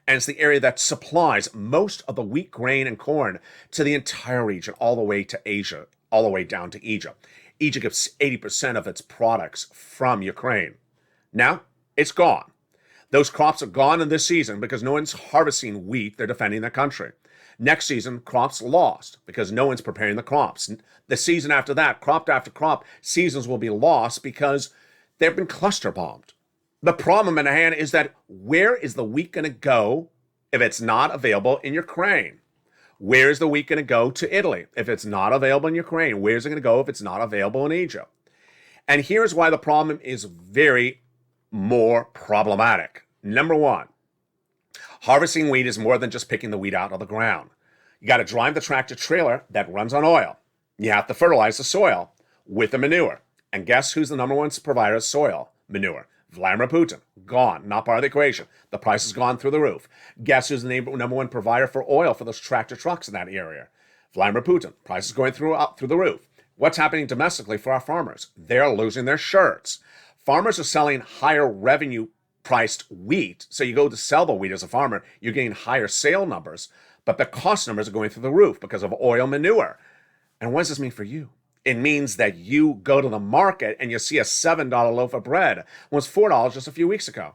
and it's the area that supplies most of the wheat, grain, and corn to the entire region, all the way to Asia, all the way down to Egypt. Egypt gets 80% of its products from Ukraine. Now, it's gone. Those crops are gone in this season because no one's harvesting wheat. They're defending their country. Next season, crops lost because no one's preparing the crops. The season after that, crop after crop, seasons will be lost because they've been cluster bombed. The problem at hand is that where is the wheat going to go if it's not available in Ukraine? Where is the wheat going to go to Italy if it's not available in Ukraine? Where's it going to go if it's not available in Egypt? And here's why the problem is very more problematic. Number one, harvesting wheat is more than just picking the wheat out of the ground. You got to drive the tractor trailer that runs on oil. You have to fertilize the soil with the manure. And guess who's the number one provider of soil manure? Vladimir Putin. Gone. Not part of the equation. The price has gone through the roof. Guess who's the number one provider for oil for those tractor trucks in that area? Vladimir Putin. Price is going up through the roof. What's happening domestically for our farmers? They're losing their shirts. Farmers are selling higher revenue priced wheat. So you go to sell the wheat as a farmer, you're getting higher sale numbers, but the cost numbers are going through the roof because of oil manure. And what does this mean for you? It means that you go to the market and you see a $7 loaf of bread. It was $4 just a few weeks ago.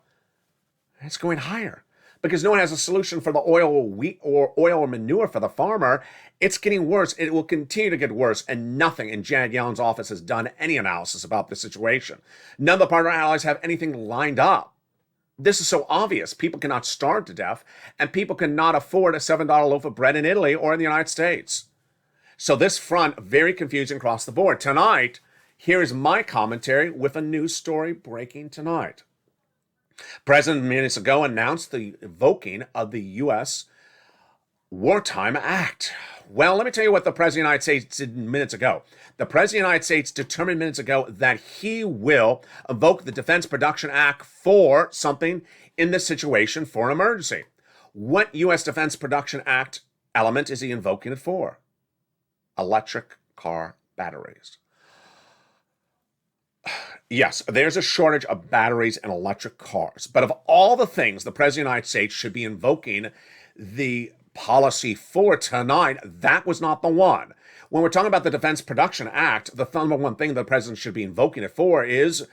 It's going higher because no one has a solution for the oil or wheat or oil or manure for the farmer. It's getting worse. It will continue to get worse, and nothing in Janet Yellen's office has done any analysis about this situation. None of the partner allies have anything lined up. This is so obvious. People cannot starve to death, and people cannot afford a $7 loaf of bread in Italy or in the United States. So this front, very confusing across the board. Tonight, here is my commentary with a news story breaking tonight. President minutes ago announced the invoking of the U.S. Wartime Act. Well, let me tell you what the President of the United States did minutes ago. The President of the United States determined minutes ago that he will invoke the Defense Production Act for something in this situation for an emergency. What U.S. Defense Production Act element is he invoking it for? Electric car batteries. Yes, there's a shortage of batteries and electric cars. But of all the things the President of the United States should be invoking the policy for tonight, that was not the one. When we're talking about the Defense Production Act, the number one thing the President should be invoking it for is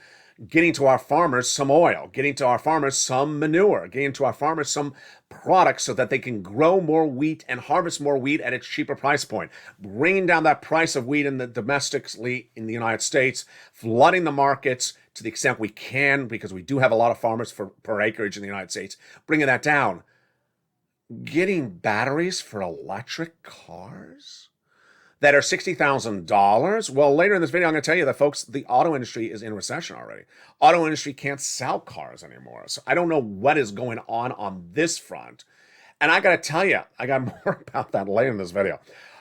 getting to our farmers some oil, getting to our farmers some manure, getting to our farmers some products so that they can grow more wheat and harvest more wheat at a cheaper price point, bringing down that price of wheat in the domestically in the United States, flooding the markets to the extent we can, because we do have a lot of farmers per acreage in the United States, bringing that down. Getting batteries for electric cars that are $60,000. Well, later in this video, I'm going to tell you that, folks, the auto industry is in recession already. Auto industry can't sell cars anymore. So I don't know what is going on this front. And I got to tell you, I got more about that later in this video.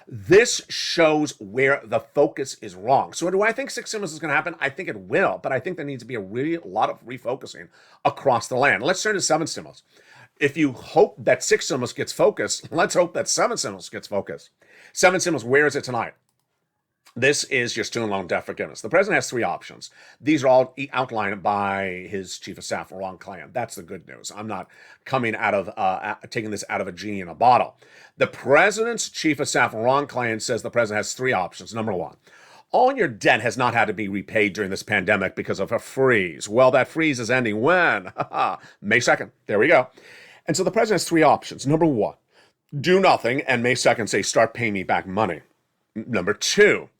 This shows where the focus is wrong. So do I think six stimulus is going to happen? I think it will, but I think there needs to be a lot of refocusing across the land. Let's turn to seven stimulus. If you hope that six stimulus gets focused, let's hope that seven stimulus gets focused. Seven stimulus, where is it tonight? This is your student loan debt forgiveness. The president has three options. These are all outlined by his chief of staff, Ron Klain. That's the good news. I'm not coming out of taking this out of a genie in a bottle. The president's chief of staff, Ron Klain, says the president has three options. Number one, all your debt has not had to be repaid during this pandemic because of a freeze. Well, that freeze is ending when? May 2nd. There we go. And so the president has three options. Number one, do nothing, and May 2nd say, start paying me back money. Number two,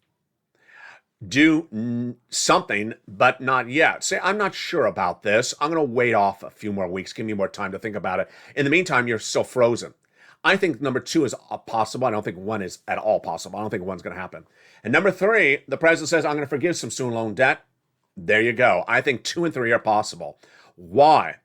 do something, but not yet. Say, I'm not sure about this. I'm going to wait off a few more weeks. Give me more time to think about it. In the meantime, you're still frozen. I think number two is possible. I don't think one is at all possible. I don't think one's going to happen. And number three, the president says, I'm going to forgive some student loan debt. There you go. I think 2 and 3 are possible. Why?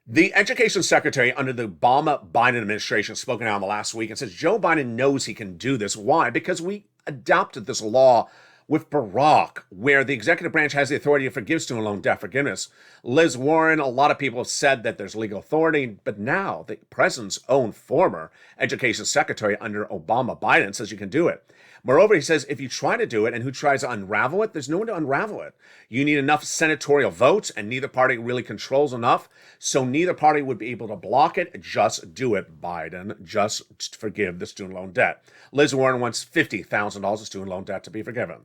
The education secretary under the Obama-Biden administration spoken out in the last week and says Joe Biden knows he can do this. Why? Because we adopted this law with Barack, where the executive branch has the authority to forgive student loan debt forgiveness. Liz Warren, a lot of people have said that there's legal authority, but now the president's own former education secretary under Obama-Biden says you can do it. Moreover, he says if you try to do it and who tries to unravel it, there's no one to unravel it. You need enough senatorial votes, and neither party really controls enough, so neither party would be able to block it. Just do it, Biden. Just forgive the student loan debt. Liz Warren wants $50,000 of student loan debt to be forgiven.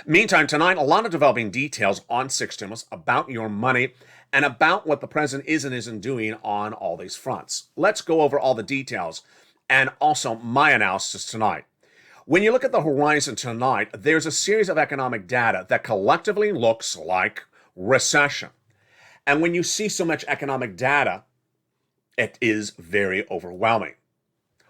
Meantime, tonight, a lot of developing details on six stimulus about your money and about what the president is and isn't doing on all these fronts. Let's go over all the details and also my analysis tonight. When you look at the horizon tonight, there's a series of economic data that collectively looks like recession. And when you see so much economic data, it is very overwhelming.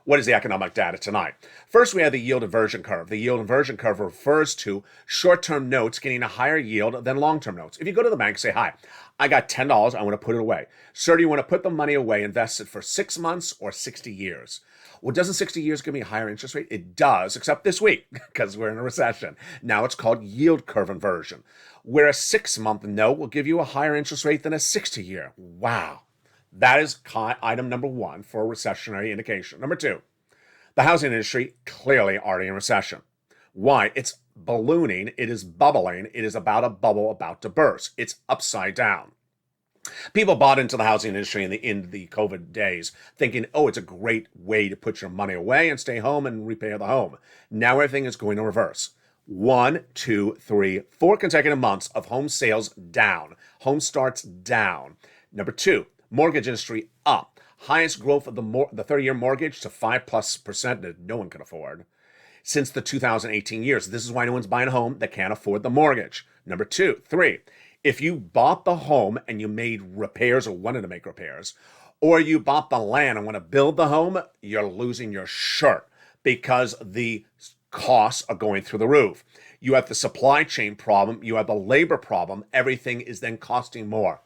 What is the economic data tonight? First, we have the yield inversion curve. The yield inversion curve refers to short-term notes getting a higher yield than long-term notes. If you go to the bank, say, hi, I got $10, I want to put it away. Sir, do you want to put the money away, invest it for 6 months or 60 years? Well, doesn't 60 years give me a higher interest rate? It does, except this week, because we're in a recession. Now it's called yield curve inversion, where a 6-month note will give you a higher interest rate than a 60-year. Wow. That is item number one for a recessionary indication. Number two, the housing industry clearly already in recession. Why? It's ballooning. It is bubbling. It is about a bubble about to burst. It's upside down. People bought into the housing industry in the COVID days thinking, oh, it's a great way to put your money away and stay home and repay the home. Now everything is going to reverse. 1, 2, 3, 4 consecutive months of home sales down. Home starts down. Number two, mortgage industry up. Highest growth of the 30-year mortgage to 5+% that no one can afford since the 2018 years. This is why no one's buying a home that can't afford the mortgage. Number 2, 3, if you bought the home and you made repairs or wanted to make repairs, or you bought the land and want to build the home, you're losing your shirt because the costs are going through the roof. You have the supply chain problem. You have the labor problem. Everything is then costing more.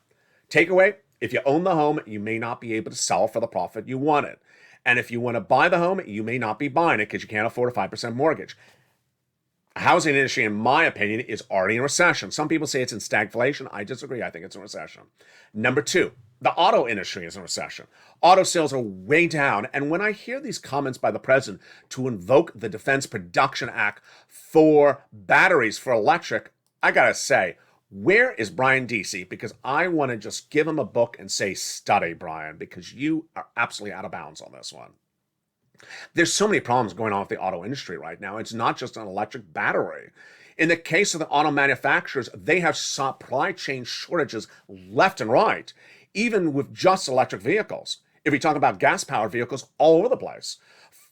Takeaway, if you own the home, you may not be able to sell for the profit you wanted. And if you want to buy the home, you may not be buying it because you can't afford a 5% mortgage. The housing industry, in my opinion, is already in recession. Some people say it's in stagflation. I disagree. I think it's in recession. Number two, the auto industry is in recession. Auto sales are way down. And when I hear these comments by the president to invoke the Defense Production Act for batteries for electric, I got to say, where is Brian Deasy? Because I want to just give him a book and say, study, Brian, because you are absolutely out of bounds on this one. There's so many problems going on with the auto industry right now. It's not just an electric battery. In the case of the auto manufacturers, they have supply chain shortages left and right, even with just electric vehicles. If we talk about gas-powered vehicles all over the place.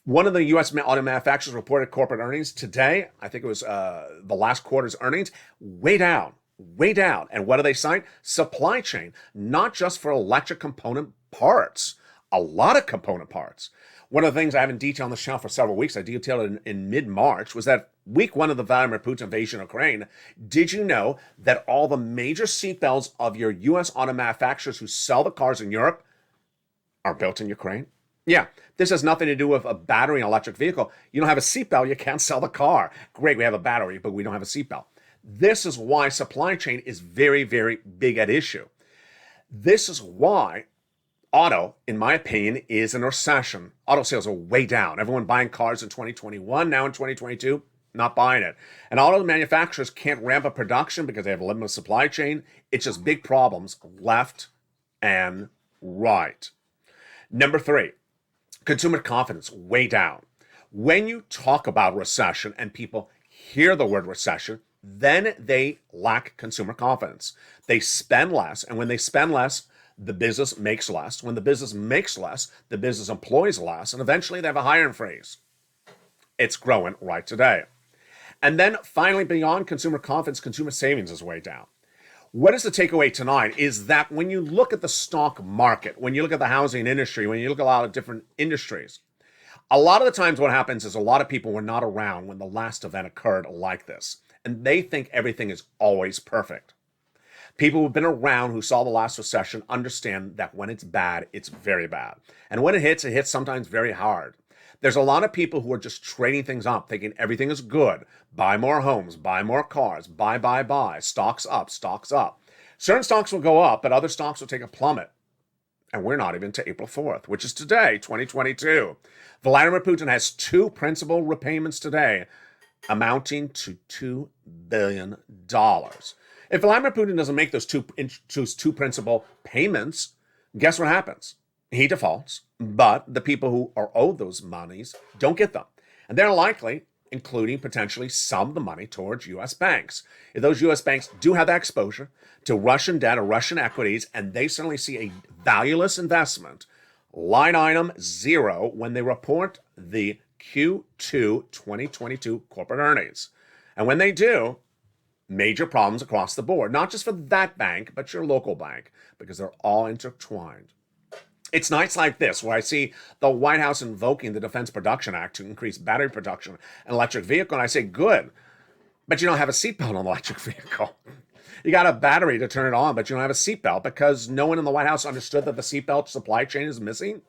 One of the U.S. auto manufacturers reported corporate earnings today. I think it was the last quarter's earnings, way down. Way down. And what do they cite? Supply chain, not just for electric component parts, a lot of component parts. One of the things I haven't detailed on the channel for several weeks, I detailed it in mid-March, was that week one of the Vladimir Putin invasion of Ukraine, did you know that all the major seatbelts of your U.S. auto manufacturers who sell the cars in Europe are built in Ukraine? Yeah, this has nothing to do with a battery and electric vehicle. You don't have a seatbelt, you can't sell the car. Great, we have a battery, but we don't have a seatbelt. This is why supply chain is very, very big at issue. This is why auto, in my opinion, is in a recession. Auto sales are way down. Everyone buying cars in 2021, now in 2022, not buying it. And auto manufacturers can't ramp up production because they have a limited supply chain. It's just big problems left and right. Number 3, consumer confidence way down. When you talk about recession and people hear the word recession, then they lack consumer confidence. They spend less, and when they spend less, the business makes less. When the business makes less, the business employs less, and eventually they have a hiring freeze. It's growing right today. And then finally, beyond consumer confidence, consumer savings is way down. What is the takeaway tonight is that when you look at the stock market, when you look at the housing industry, when you look at a lot of different industries, a lot of the times what happens is a lot of people were not around when the last event occurred like this. And they think everything is always perfect. People who've been around who saw the last recession understand that when it's bad, it's very bad. And when it hits sometimes very hard. There's a lot of people who are just trading things up, thinking everything is good. Buy more homes, buy more cars, buy. Stocks up, stocks up. Certain stocks will go up, but other stocks will take a plummet. And we're not even to April 4th, which is today, 2022. Vladimir Putin has 2 principal repayments today, amounting to $2 billion. If Vladimir Putin doesn't make those two principal payments, guess what happens? He defaults, but the people who are owed those monies don't get them. And they're likely, including potentially some of the money towards U.S. banks. If those U.S. banks do have that exposure to Russian debt or Russian equities, and they suddenly see a valueless investment, line item 0 when they report the Q2 2022 corporate earnings. And when they do, major problems across the board, not just for that bank, but your local bank, because they're all intertwined. It's nights like this where I see the White House invoking the Defense Production Act to increase battery production in electric vehicle, and I say, good, but you don't have a seatbelt on an electric vehicle. You got a battery to turn it on, but you don't have a seatbelt because no one in the White House understood that the seatbelt supply chain is missing.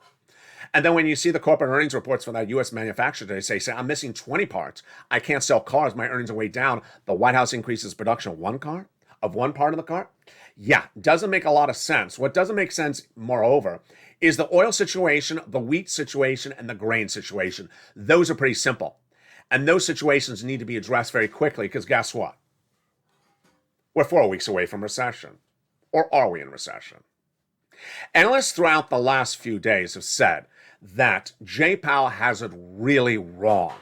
And then when you see the corporate earnings reports from that U.S. manufacturer, they say, I'm missing 20 parts. I can't sell cars. My earnings are way down. The White House increases production of one part of the car. Yeah, doesn't make a lot of sense. What doesn't make sense, moreover, is the oil situation, the wheat situation, and the grain situation. Those are pretty simple. And those situations need to be addressed very quickly because guess what? We're 4 weeks away from recession. Or are we in recession? Analysts throughout the last few days have said that Jay Powell has it really wrong.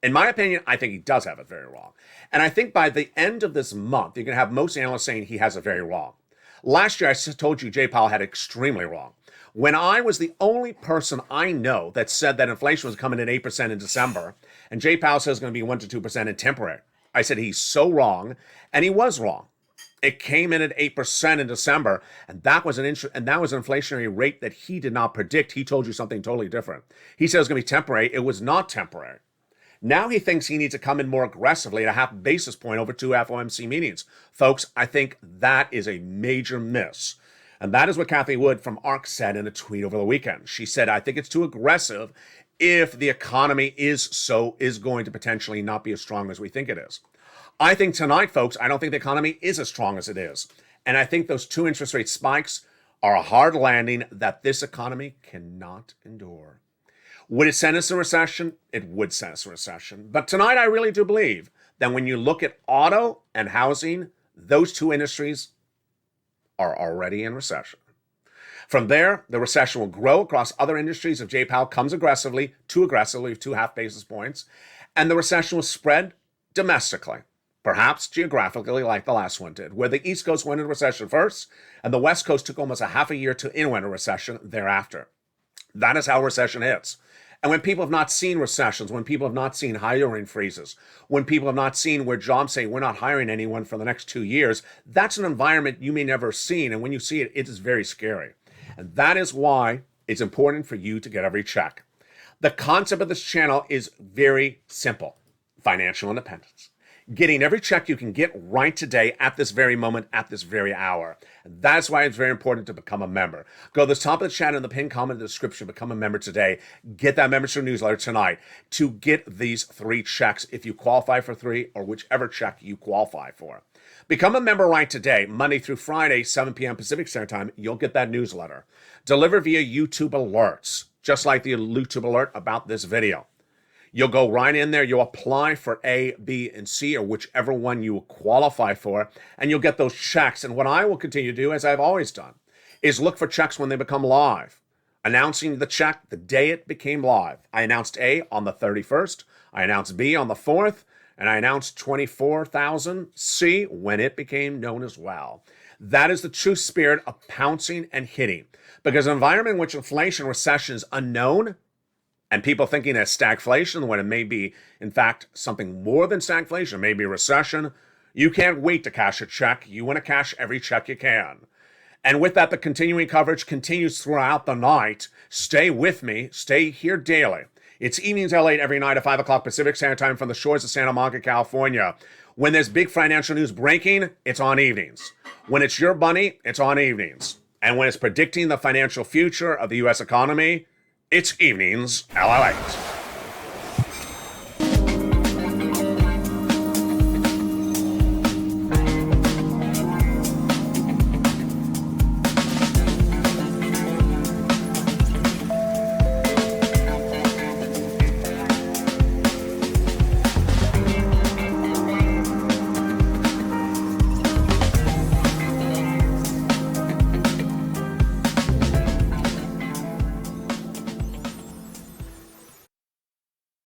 In my opinion, I think he does have it very wrong. And I think by the end of this month, you're going to have most analysts saying he has it very wrong. Last year, I told you Jay Powell had it extremely wrong. When I was the only person I know that said that inflation was coming in 8% in December, and Jay Powell says it's going to be 1 to 2% in temporary, I said he's so wrong, and he was wrong. It came in at 8% in December, and that was an inflationary rate that he did not predict. He told you something totally different. He said it was going to be temporary. It was not temporary. Now he thinks he needs to come in more aggressively at a half basis point over 2 FOMC meetings. Folks, I think that is a major miss. And that is what Kathy Wood from ARC said in a tweet over the weekend. She said, I think it's too aggressive if the economy is going to potentially not be as strong as we think it is. I think tonight, folks, I don't think the economy is as strong as it is. And I think those 2 interest rate spikes are a hard landing that this economy cannot endure. Would it send us a recession? It would send us a recession. But tonight, I really do believe that when you look at auto and housing, those 2 industries are already in recession. From there, the recession will grow across other industries if Jay Powell comes too aggressively, 2 half basis points, and the recession will spread domestically, perhaps geographically like the last one did, where the East Coast went into recession first, and the West Coast took almost a half a year to enter recession thereafter. That is how recession hits. And when people have not seen recessions, when people have not seen hiring freezes, when people have not seen where jobs say we're not hiring anyone for the next 2 years, that's an environment you may never have seen. And when you see it, it is very scary. And that is why it's important for you to get every check. The concept of this channel is very simple: financial independence. Getting every check you can get right today at this very moment, at this very hour. That's why it's very important to become a member. Go to the top of the chat in the pinned comment in the description, become a member today. Get that membership newsletter tonight to get these 3 checks if you qualify for 3 or whichever check you qualify for. Become a member right today, Monday through Friday, 7 p.m. Pacific Standard Time. You'll get that newsletter delivered via YouTube alerts, just like the YouTube alert about this video. You'll go right in there, you'll apply for A, B, and C, or whichever one you qualify for, and you'll get those checks. And what I will continue to do, as I've always done, is look for checks when they become live. Announcing the check the day it became live. I announced A on the 31st, I announced B on the 4th, and I announced 24,000 C when it became known as well. That is the true spirit of pouncing and hitting. Because an environment in which inflation, recession is unknown, and people thinking it's stagflation when it may be, in fact, something more than stagflation, maybe recession, you can't wait to cash a check. You want to cash every check you can. And with that, the continuing coverage continues throughout the night. Stay with me. Stay here daily. It's Evenings LA every night at 5 o'clock Pacific Standard Time from the shores of Santa Monica, California. When there's big financial news breaking, it's on evenings. When it's your money, it's on evenings. And when it's predicting the financial future of the U.S. economy, it's Evenings LALATE.